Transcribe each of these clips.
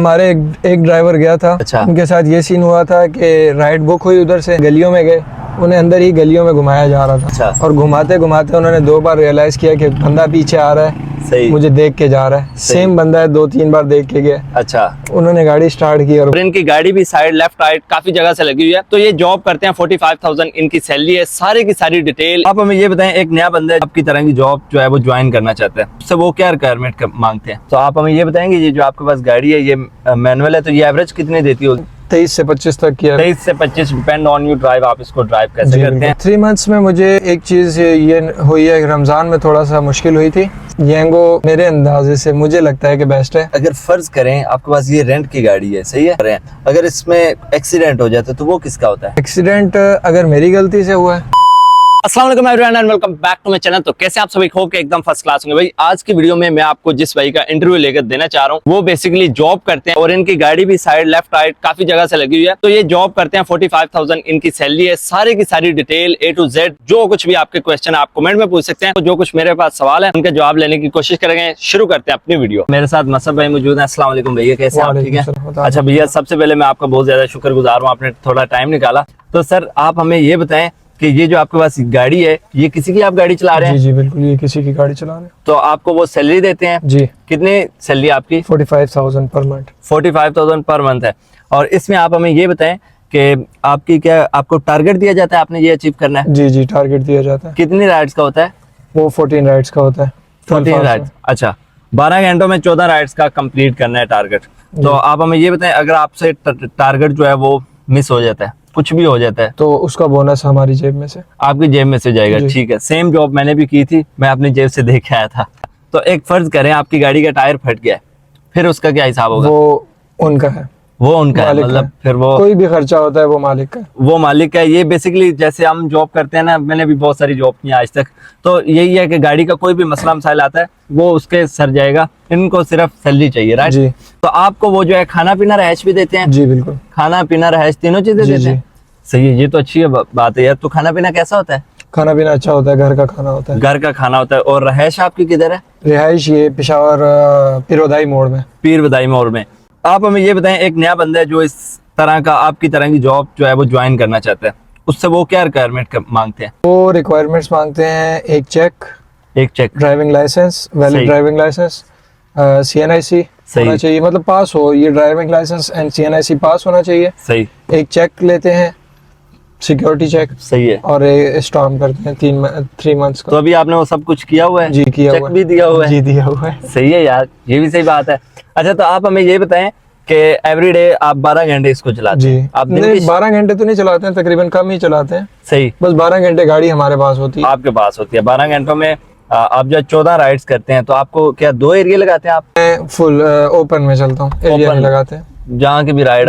हमारे एक ड्राइवर गया था। अच्छा। उनके साथ ये सीन हुआ था कि राइड बुक हुई, उधर से गलियों में गए, उन्हें अंदर ही गलियों में घुमाया जा रहा था। अच्छा। और घुमाते घुमाते उन्होंने 2 बार रियलाइज किया कि बंदा पीछे आ रहा है, सही। मुझे देख के जा रहा है। सेम बंदा है, 2-3 बार देख के गया। अच्छा। उन्होंने गाड़ी स्टार्ट की और इनकी गाड़ी भी साइड लेफ्ट राइट काफी जगह से लगी हुई है। तो ये जॉब करते हैं, 45,000 इनकी सैलरी है। सारी की सारी डिटेल आप हमें ये बताएं, एक नया बंदा आपकी तरह की जॉब जो है वो ज्वाइन करना चाहता है, उससे वो क्या रिक्वायरमेंट मांगते हैं। तो आप हमें ये बताएंगे, ये जो आपके पास गाड़ी है ये मैनुअल है, तो ये एवरेज कितनी देती होगी? 23 से 25 तक किया। 23 से 25 डिपेंड ऑन यू ड्राइव, आप इसको ड्राइव कैसे करते हैं। 3 मंथ्स में मुझे एक चीज ये हुई है, रमजान में थोड़ा सा मुश्किल हुई थी। येंगो मेरे अंदाजे से मुझे लगता है कि बेस्ट है। अगर फर्ज करें आपके पास ये रेंट की गाड़ी है, सही है, अगर इसमें एक्सीडेंट हो जाता है तो वो किसका होता है? एक्सीडेंट अगर मेरी गलती से हुआ है। अस्सलाम वालेकुम everyone and welcome back to my channel. तो कैसे आप सभी हो के एकदम फर्स्ट क्लास होंगे भाई। आज की वीडियो में मैं आपको जिस भाई का इंटरव्यू लेकर देना चाह रहा हूँ वो बेसिकली जॉब करते हैं और इनकी गाड़ी भी साइड लेफ्ट राइट काफी जगह से लगी हुई है। तो ये जॉब करते हैं, 45,000 इनकी सैलरी है। सारी की सारी डिटेल A to Z, जो कुछ भी आपके क्वेश्चन आप कमेंट में पूछ सकते हैं। तो जो कुछ मेरे पास सवाल है उनके जवाब लेने की कोशिश करेंगे। शुरू करते हैं अपनी वीडियो। मेरे साथ मसब भाई मौजूद है। अस्सलाम वालेकुम भैया, कैसे आप? ठीक है। अच्छा भैया, सबसे पहले मैं आपका बहुत ज्यादा शुक्रगुजार हूँ, आपने थोड़ा टाइम निकाला। तो सर आप हमें ये बताएं कि ये जो आपके पास गाड़ी है ये किसी की आप गाड़ी चला रहे हैं? जी बिल्कुल, ये किसी की गाड़ी चला रहे हैं। तो आपको वो सैलरी देते हैं? जी। कितनी सैलरी आपकी? 45,000 पर मंथ। 45,000 पर मंथ है। और इसमें आप हमें ये बताएं कि आपकी क्या, आपको टारगेट दिया जाता है, आपने ये अचीव करना है? जी टारगेट दिया जाता है। कितनी राइड्स का होता है? वो 14 राइड्स का होता है। 14 राइड्स। अच्छा, 12 घंटों में 14 राइड्स का कंप्लीट करना है टारगेट। तो आप हमें ये बताएं, अगर आपसे टारगेट जो है वो मिस हो जाता है, कुछ भी हो जाता है, तो उसका बोनस हमारी जेब में से, आपकी जेब में से जाएगा। ठीक है। सेम जॉब मैंने भी की थी, मैं अपनी जेब से देख के आया था। तो एक फर्ज करें आपकी गाड़ी का टायर फट गया है, फिर उसका क्या हिसाब होगा? वो उनका है। वो उनका है, मतलब फिर वो कोई भी खर्चा होता है वो मालिक का। वो मालिक का। ये बेसिकली जैसे हम जॉब करते हैं ना, मैंने भी बहुत सारी जॉब की आज तक, तो यही है कि गाड़ी का कोई भी मसला मसाइल आता है वो उसके सर जाएगा, इनको सिर्फ सैलरी चाहिए, राइट जी। तो आपको वो जो है खाना पीना रहायश भी देते हैं? जी बिल्कुल, खाना पीना रहायश तीनों चीजें देते हैं। सही है, ये तो अच्छी बात है यार। तो खाना पीना कैसा होता है? खाना पीना अच्छा होता है, घर का खाना होता है। घर का खाना होता है। और रहायश आपकी किधर है? रिहाइश ये पेशावर पीरबदाई मोड़ में। पीरबदाई मोड़ में। आप हमें ये बताएं, एक नया बंदा है जो इस तरह का आपकी तरह की जॉब जो है वो ज्वाइन करना चाहता है, उससे वो क्या रिक्वायरमेंट मांगते हैं? वो रिक्वायरमेंट्स मांगते हैं एक check, driving licence, valid driving licence, CNIC होना चाहिए, मतलब पास हो, ये ड्राइविंग लाइसेंस एंड CNIC पास होना चाहिए। सही। एक चेक लेते हैं, सिक्योरिटी चेक। सही है। और स्टॉम्प करते हैं 3 मंथ्स का। तो अभी आपने वो सब कुछ किया हुआ है? जी किया हुआ है। चेक भी दिया हुआ है? जी दिया हुआ है। सही है यार, ये भी सही बात है। अच्छा, तो आप हमें ये बताएं कि एवरीडे आप 12 घंटे इसको चलाते हैं? आप नहीं, 12 घंटे तो नहीं चलाते हैं, तकरीबन कम ही चलाते हैं। सही। बस 12 घंटे गाड़ी हमारे पास होती है। आपके पास होती है। 12 घंटों में आप जब 14 राइड्स करते हैं तो आपको क्या 2 एरिया लगाते हैं आप? मैं फुल ओपन में चलता हूँ, एरिया नहीं लगाते हैं, जहाँ की भी राइड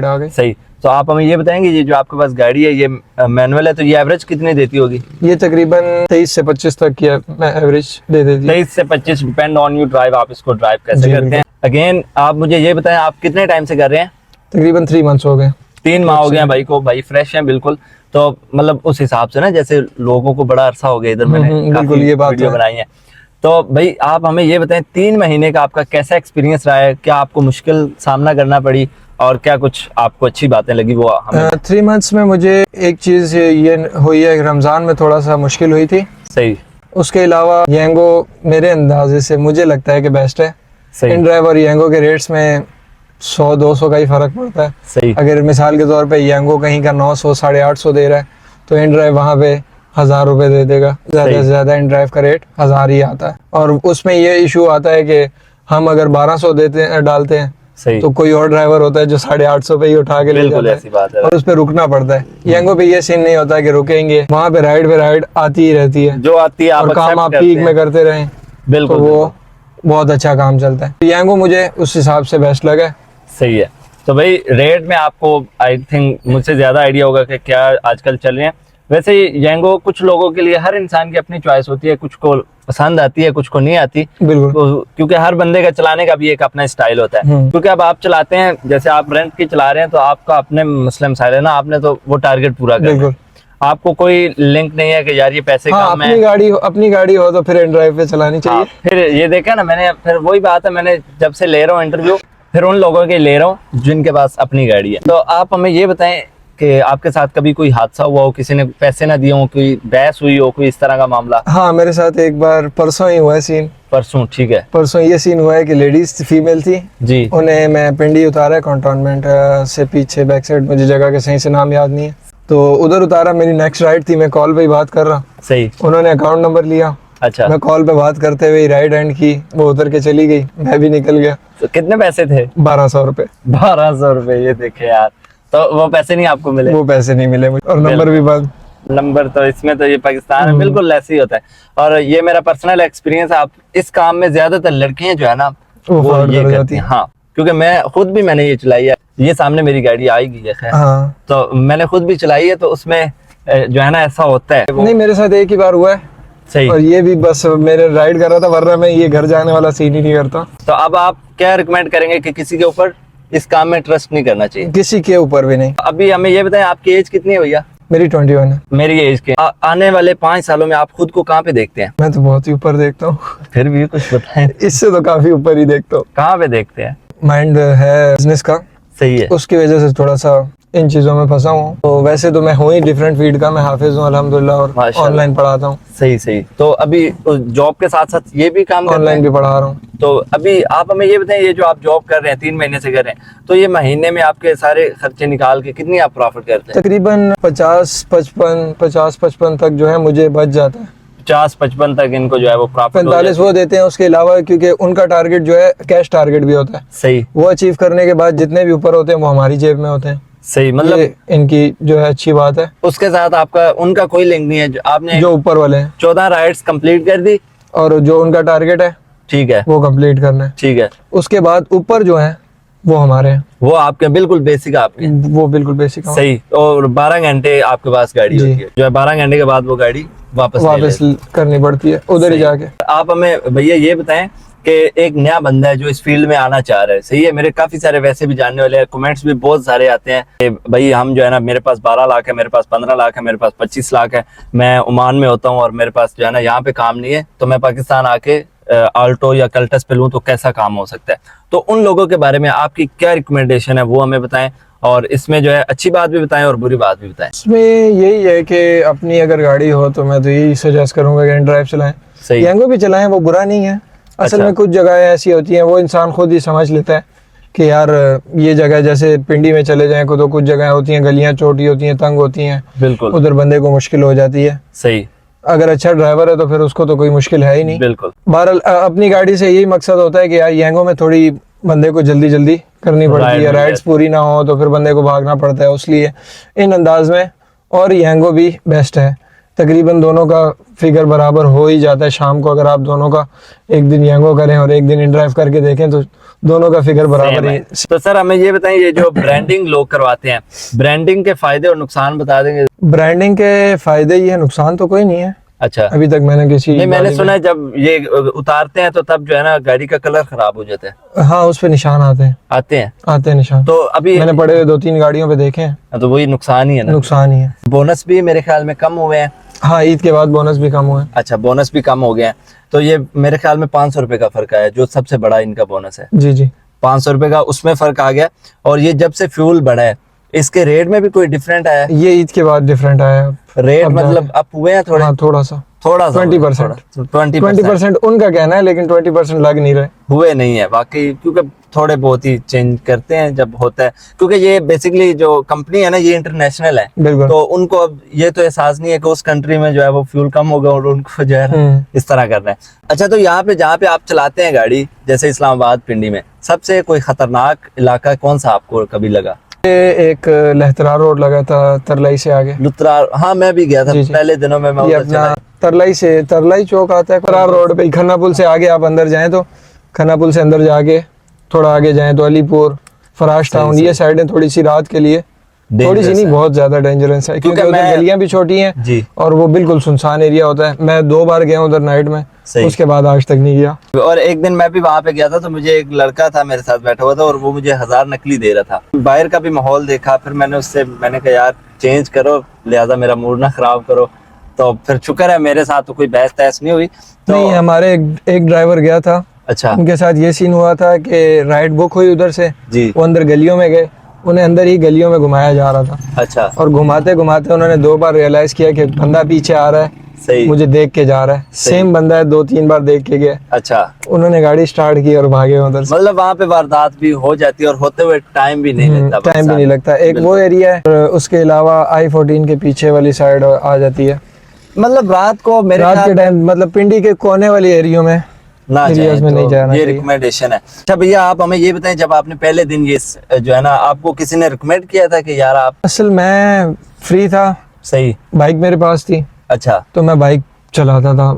आ गई। सही। तो आप हमें ये बताएंगे, ये जो आपके पास गाड़ी है ये मैनुअल है, तो ये एवरेज कितनी देती होगी? ये तकरीबन 23 से 25 तक की एवरेज दे देती है। 23 से 25 डिपेंड ऑन यू ड्राइव, आप इसको ड्राइव कैसे करते हैं। अगेन आप मुझे ये बताएं, आप कितने टाइम से कर रहे हैं? तकरीबन 3 मंथ्स हो गए। 3 माह हो गए भाई को। भाई फ्रेश है बिल्कुल। तो मतलब उस हिसाब से ना, जैसे लोगों को बड़ा अरसा हो गया इधर, मैंने बिल्कुल ये बात वीडियो बनाई है। तो भाई आप हमें ये बताएं, 3 महीने का आपका कैसा एक्सपीरियंस रहा है? क्या आपको मुश्किल सामना करना पड़ी और क्या कुछ आपको अच्छी बातें लगी वो हमें? 3 मंथ्स में मुझे एक चीज ये हुई है, रमजान में थोड़ा सा मुश्किल हुई थी। सही। उसके अलावा येंगो मेरे अंदाजे से मुझे लगता है कि बेस्ट है। इन ड्राइव और येंगो के रेट्स में 100-200 का ही फर्क पड़ता है। सही। अगर मिसाल के तौर पे येंगो कहीं का 900 850 दे रहा है तो इन ड्राइव वहाँ पे 1000 रुपए दे देगा। ज्यादा से ज्यादा इन ड्राइव का रेट 1000 ही आता है। और उसमें ये इशू आता है कि हम अगर 1200 डालते हैं सही, तो कोई और ड्राइवर होता है जो 850 पे ही उठा के ले जाता ऐसी बात है। और उस पे रुकना पड़ता है। येंगो पे ये सीन नहीं होता कि रुकेंगे, वहाँ पे राइड आती ही रहती है, जो आती है और काम आप पीक में करते रहें। बिल्कुल। तो वो बहुत अच्छा काम चलता है। येंगो मुझे उस हिसाब से बेस्ट लगा। सही है। तो भाई रेट में आपको आई थिंक मुझसे ज्यादा आइडिया होगा कि क्या आजकल चल रहे हैं। वैसे येंगो कुछ लोगों के लिए, हर इंसान की अपनी चॉइस होती है, कुछ को पसंद आती है, कुछ को नहीं आती। बिल्कुल। तो क्योंकि हर बंदे का चलाने का भी एक अपना स्टाइल होता है। क्योंकि अब आप चलाते हैं, जैसे आप रेंट की चला रहे हैं तो आपका अपने मसले मसाइल है ना, आपने तो वो टारगेट पूरा करना है। आपको कोई लिंक नहीं है कि यार ये पैसे कम है। अपनी गाड़ी हो तो फिर इन ड्राइव पे चलानी चाहिए। फिर ये देखा ना मैंने, फिर वही बात है, मैंने जब से ले रहा हूँ इंटरव्यू, फिर उन लोगों के ले रहा हूँ जिनके पास अपनी गाड़ी है। तो आप हमें ये बताएं कि आपके साथ कभी कोई हादसा हुआ हो, किसी ने पैसे ना दिए हो, कोई बहस हुई हो, कोई इस तरह का मामला? हाँ, मेरे साथ एक बार परसों ही हुआ है सीन। परसों? ठीक है। परसों ये सीन हुआ है कि लेडीज फीमेल थी जी। उन्हें मैं पिंडी उतारा है कंटोनमेंट से पीछे बैक साइड, मुझे जगह के सही से नाम याद नहीं है, तो उधर उतारा। मेरी नेक्स्ट राइड थी, मैं कॉल पे ही बात कर रहा, सही। उन्होंने अकाउंट नंबर लिया। अच्छा। मैं कॉल पे बात करते हुए राइट हैंड की, वो उतर के चली गई, मैं भी निकल गया। तो कितने पैसे थे? 1200 रुपए। 1200 रुपए, ये देखे यार। तो वो पैसे नहीं आपको मिले? वो पैसे नहीं मिले मुझे, और नंबर भी बंद। नंबर तो इसमें तो ये पाकिस्तान में बिल्कुल ऐसे ही होता है। और ये मेरा पर्सनल एक्सपीरियंस है। आप इस काम में ज्यादातर लड़कियां जो है ना वो वो fraud ये कर करती जाती हैं। हैं। हाँ, क्योंकि मैं खुद भी मैंने ये चलाई है। ये सामने मेरी गाड़ी आएगी है, खैर। हाँ, तो मैंने खुद भी चलाई है, तो उसमें जो है ना ऐसा होता है वो। नहीं मेरे साथ एक ही बार हुआ है, सही। और ये भी बस मेरे राइड कर रहा था, वरना मैं ये घर जाने वाला सीन ही नहीं करता। तो अब आप क्या रिकमेंड करेंगे कि किसी के ऊपर इस काम में ट्रस्ट नहीं करना चाहिए? किसी के ऊपर भी नहीं। अभी हमें ये बताएं, आपकी एज कितनी है भैया? मेरी 21 है। मेरी एज के आने वाले 5 सालों में आप खुद को कहाँ पे देखते हैं? मैं तो बहुत ही ऊपर देखता हूँ। फिर भी कुछ बताएं। इससे तो काफी ऊपर ही देखता हूँ। कहाँ पे देखते हैं? माइंड है बिजनेस का, सही है। उसकी वजह से थोड़ा सा इन चीजों में फंसा हूँ। तो वैसे तो मैं हूँ ही डिफरेंट फील्ड का, मैं हाफिज हूँ अल्हम्दुलिल्लाह, और माशाल्लाह। ऑनलाइन पढ़ाता हूँ। सही सही। तो अभी जॉब के साथ साथ ये भी काम करते ऑनलाइन हैं? भी पढ़ा रहा हूँ। तो अभी आप हमें ये बताएं, ये जो आप जॉब कर रहे हैं 3 महीने से कर रहे हैं, तो ये महीने में आपके सारे खर्चे निकाल के कितनी आप प्रॉफिट करते हैं? तकरीबन 50-55 तक जो है मुझे बच जाता है। 50-55 तक इनको जो है वो प्रॉफिट 45 वो देते हैं उसके अलावा, क्योंकि उनका टारगेट जो है कैश टारगेट भी होता है। सही। वो अचीव करने के बाद जितने भी ऊपर होते हैं वो हमारी जेब में होते हैं। सही, मतलब ये इनकी जो है अच्छी बात है। उसके साथ आपका उनका कोई लिंक नहीं है। जो आपने जो ऊपर वाले हैं 14 राइड्स कंप्लीट कर दी, और जो उनका टारगेट है ठीक है, वो कंप्लीट करना है। ठीक है। उसके बाद ऊपर जो है वो हमारे हैं, वो आपके बिल्कुल बेसिक आपके। वो बिल्कुल बेसिक सही। और 12 घंटे आपके पास गाड़ी जी। होती है, जो है 12 घंटे के बाद वो गाड़ी वापस ले वापस करनी पड़ती है उधर ही सही। जाके। आप हमें भैया ये बताएं कि एक नया बंदा है जो इस फील्ड में आना चाह रहा है, सही है, मेरे काफी सारे वैसे भी जानने वाले हैं, कमेंट्स भी बहुत सारे आते हैं कि भाई हम जो है ना, मेरे पास 12 लाख है, मेरे पास 15 लाख है, मेरे पास 25 लाख है, मैं ओमान में होता हूँ और मेरे पास जो है ना यहाँ पे काम नहीं है, तो मैं पाकिस्तान आके आल्टो या कल्टस पे लूँ तो कैसा काम हो सकता है? तो उन लोगों के बारे में आपकी क्या रिकमेंडेशन है वो हमें बताएं, और इसमें जो है अच्छी बात भी बताएं और बुरी बात भी बताएं। इसमें यही है कि अपनी अगर गाड़ी हो तो मैं तो यही सजेस्ट करूंगा कि ड्राइव चलाएं। सही। यंगो भी चलाएं, वो बुरा नहीं है। असल अच्छा। में कुछ जगहें ऐसी होती हैं वो इंसान खुद ही समझ लेता है कि यार ये जगह, जैसे पिंडी में चले जाएं तो कुछ जगह होती हैं गलियां छोटी होती हैं, तंग होती हैं, बिल्कुल। उधर बंदे को मुश्किल हो जाती है। सही। अगर अच्छा ड्राइवर है तो फिर उसको तो कोई मुश्किल है ही नहीं। बिल्कुल। बहरहाल अपनी गाड़ी से यही मकसद होता है कि यार यंगो में थोड़ी बंदे को जल्दी जल्दी करनी पड़ती है, मिल राइड्स जाती पूरी ना हो तो फिर बंदे को भागना पड़ता है, इसलिए इन अंदाज में। और यंगो भी बेस्ट है, तकरीबन दोनों का फिगर बराबर हो ही जाता है। शाम को अगर आप दोनों का एक दिन यंगो करें और एक दिन इन ड्राइव करके देखें तो दोनों का फिगर बराबर Same ही। है। तो सर हमें ये बताएं, ये जो ब्रांडिंग लोग करवाते हैं, ब्रांडिंग के फायदे और नुकसान बता देंगे? ब्रांडिंग के फायदे ही है, नुकसान तो कोई नहीं है। अच्छा। अभी तक मैंने किसी नहीं, मैंने गाड़ी सुना है जब ये उतारते हैं तो तब जो है ना गाड़ी का कलर खराब हो जाता है। में, हाँ उस पे निशान आते हैं आते हैं निशान। तो अभी मैंने पड़े हुए 2-3 गाड़ियों पे देखे हैं। तो वही नुकसान ही है ना? नुकसान ही है। बोनस भी मेरे ख्याल में कम हुए हैं। हाँ, ईद के बाद बोनस भी कम हुआ है। अच्छा, बोनस भी कम हो गए हैं। तो ये मेरे ख्याल में 500 रुपए का फर्क आया, जो सबसे बड़ा इनका बोनस है। जी जी, 500 रुपए का उसमें फर्क आ गया। और ये जब से फ्यूल बढ़ा है, इसके रेट में भी कोई डिफरेंट आया है? ये ईद के बाद डिफरेंट आया है। रेट अब मतलब अप हुए हैं थोड़े? हाँ, थोड़ा सा 20%। 20% उनका कहना है, लेकिन 20% लग नहीं रहे। हुए नहीं है वाकई, क्योंकि थोड़े बहुत ही चेंज करते हैं जब होता है, क्योंकि ये बेसिकली जो कंपनी है ना ये इंटरनेशनल है, बिल्कुल। तो उनको अब ये तो एहसास नहीं है कि उस कंट्री में जो है वो फ्यूल कम होगा और उनको जो है इस तरह करना है। अच्छा, तो यहाँ पे जहाँ पे आप चलाते हैं गाड़ी, जैसे इस्लामाबाद पिंडी में, सबसे कोई खतरनाक इलाका कौन सा आपको कभी लगा? एक लहतरा रोड लगा था तरलाई से आगे। लुत्रा? हाँ, मैं भी गया था जी, जी। पहले दिनों में, मैं ये उधर अपना चला। तरलाई से, तरलाई चौक आता है करार रोड पे, खन्ना पुल से आगे आप अंदर जाएं तो, खन्ना पुल से अंदर जाके थोड़ा आगे जाएं तो अलीपुर, फराश टाउन, ये साइडें थोड़ी सी रात के लिए थोड़ी सी Dangerous नहीं, है। बहुत ज्यादा डेंजरस है, क्योंकि उधर मैं- गलियां भी छोटी हैं जी। और वो बिल्कुल सुनसान एरिया होता है। मैं 2 बार गया उधर नाइट में, सही। उसके बाद आज तक नहीं गया। और एक दिन मैं भी वहां पे गया था, तो मुझे एक लड़का था मेरे साथ बैठा हुआ था और वो मुझे 1000 नकली दे रहा था। बाहर का भी माहौल देखा, फिर मैंने कहा यार चेंज करो, लिहाजा मेरा मूड ना खराब करो। तो फिर शुक्र है मेरे साथ तो कोई बहस तहस नहीं हुई। तो नहीं, हमारे एक ड्राइवर गया था, अच्छा उनके साथ ये सीन हुआ था कि राइड बुक हुई उधर से, जी। वो अंदर गलियों में गए, उन्हें अंदर ही गलियों में घुमाया जा रहा था, अच्छा और घुमाते घुमाते उन्होंने 2 बार रियलाइज किया कि बंदा पीछे आ रहा है, सही। मुझे देख के जा रहा है, सेम बंदा है, 2-3 बार देख के गया। अच्छा उन्होंने गाड़ी स्टार्ट की और भागे उधर से। मतलब वहाँ पे वारदात भी हो जाती है और होते हुए टाइम भी नहीं लगता, टाइम भी नहीं लगता। एक वो एरिया है, और उसके अलावा I-14 के पीछे वाली साइड आ जाती है। मतलब रात को मेरे रात ख्याल के टाइम मतलब पिंडी के कोने वाली एरियो में ना एरियाज जाए में नहीं तो जाना ये चाहिए। रिकमेंडेशन है। अच्छा भैया आप हमें ये बताएं, जब आपने पहले दिन ये जो है ना, आपको किसी ने रिकमेंड किया था कि यार आप? असल मैं फ्री था, सही। बाइक मेरे पास थी, अच्छा तो मैं बाइक चलाता था,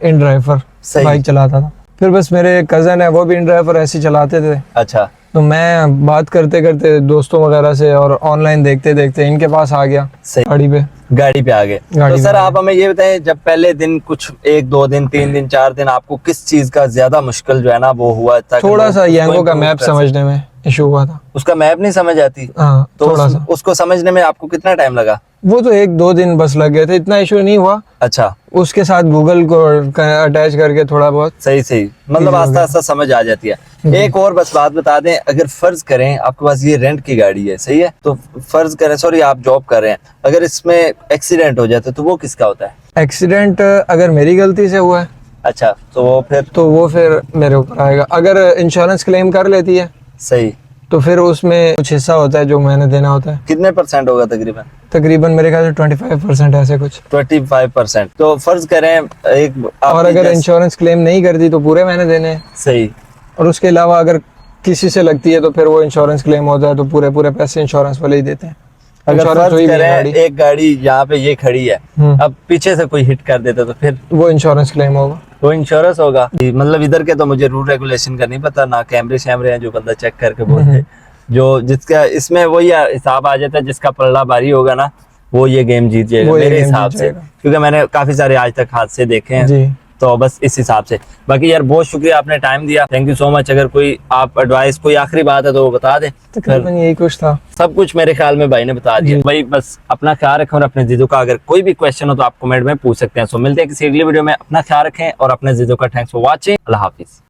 इन ड्राइवर सही। बाइक चलाता था। फिर बस मेरे कज़न है, वो भी इन ड्राइवर ऐसे चलाते थे, अच्छा तो मैं बात करते करते दोस्तों वगैरह से और ऑनलाइन देखते देखते इनके पास आ गया, सही। गाड़ी पे आ गए। गाड़ी तो पे सर आ आप हमें ये बताएं, जब पहले दिन कुछ 1-2 दिन 3 दिन 4 दिन आपको किस चीज का ज्यादा मुश्किल जो है ना वो हुआ? ताकि थोड़ा लोग सा उसको यांगो का improve मैप कर सकें। समझने में इशू हुआ था। उसका मैप नहीं समझ आती? हाँ, तो थोड़ा सा। उसको समझने में आपको कितना टाइम लगा? वो तो 1-2 दिन बस लग गए थे, इतना इशू नहीं हुआ। अच्छा उसके साथ गूगल को अटैच करके थोड़ा बहुत सही सही, मतलब Easy हो आस्ता गया। आस्ता समझ आ जाती है। एक और बस बात बता दें, अगर फर्ज करें आपके पास ये रेंट की गाड़ी है, सही है, तो फर्ज करें, सॉरी आप जॉब कर रहे हैं, अगर इसमें एक्सीडेंट हो जाता है तो वो किसका होता है? एक्सीडेंट अगर मेरी गलती से हुआ है अच्छा तो वो फिर मेरे ऊपर आएगा। अगर इंश्योरेंस क्लेम कर लेती है सही, तो फिर उसमें कुछ हिस्सा होता है जो मैंने देना होता है। कितने % होगा तकरीबन? तकरीबन मेरे ख्याल से 25% ऐसे कुछ। 25%। तो फर्ज करें एक और आपकी अगर इंश्योरेंस क्लेम नहीं करती तो पूरे मैंने देने हैं। सही। और उसके अलावा अगर किसी से लगती है तो फिर वो इंश्योरेंस क्लेम होता है, तो पूरे पूरे पैसे इंश्योरेंस वाले ही देते हैं। अगर इंश्योरेंस फर्ज हुई भी है करें गाड़ी, एक गाड़ी यहाँ पे ये खड़ी है, हम्म। अब पीछे से कोई हिट कर देता तो फिर वो इंश्योरेंस क्लेम होगा। वो इंश्योरेंस होगा। मतलब इधर के तो मुझे रूल रेगुलेशन का नहीं पता, ना कैमरे शैमरे हैं जो बंदा चेक करके बोलते, जो जिसका इसमें वही हिसाब आ जाता है, जिसका पल्ला भारी होगा ना वो ये गेम जीत जाएगा वो ये मेरे गेम हिसाब जीत से, जाएगा। क्योंकि मैंने काफी सारे आज तक हादसे देखे हैं। जी, तो बस इस हिसाब से। बाकी यार बहुत शुक्रिया, आपने टाइम दिया, थैंक यू सो मच। अगर कोई आप एडवाइस कोई आखिरी बात है तो वो बता दे। तकरीबन यही कुछ था। सब कुछ मेरे ख्याल में भाई ने बता दिया। भाई बस अपना ख्याल रखें और अपने जिदों का अगर कोई भी क्वेश्चन हो तो आप कमेंट में पूछ सकते हैं। सो मिलते हैं किसी अगली वीडियो में, अपना ख्याल रखें और अपने जिदों का। Thanks for watching, Allah Hafiz.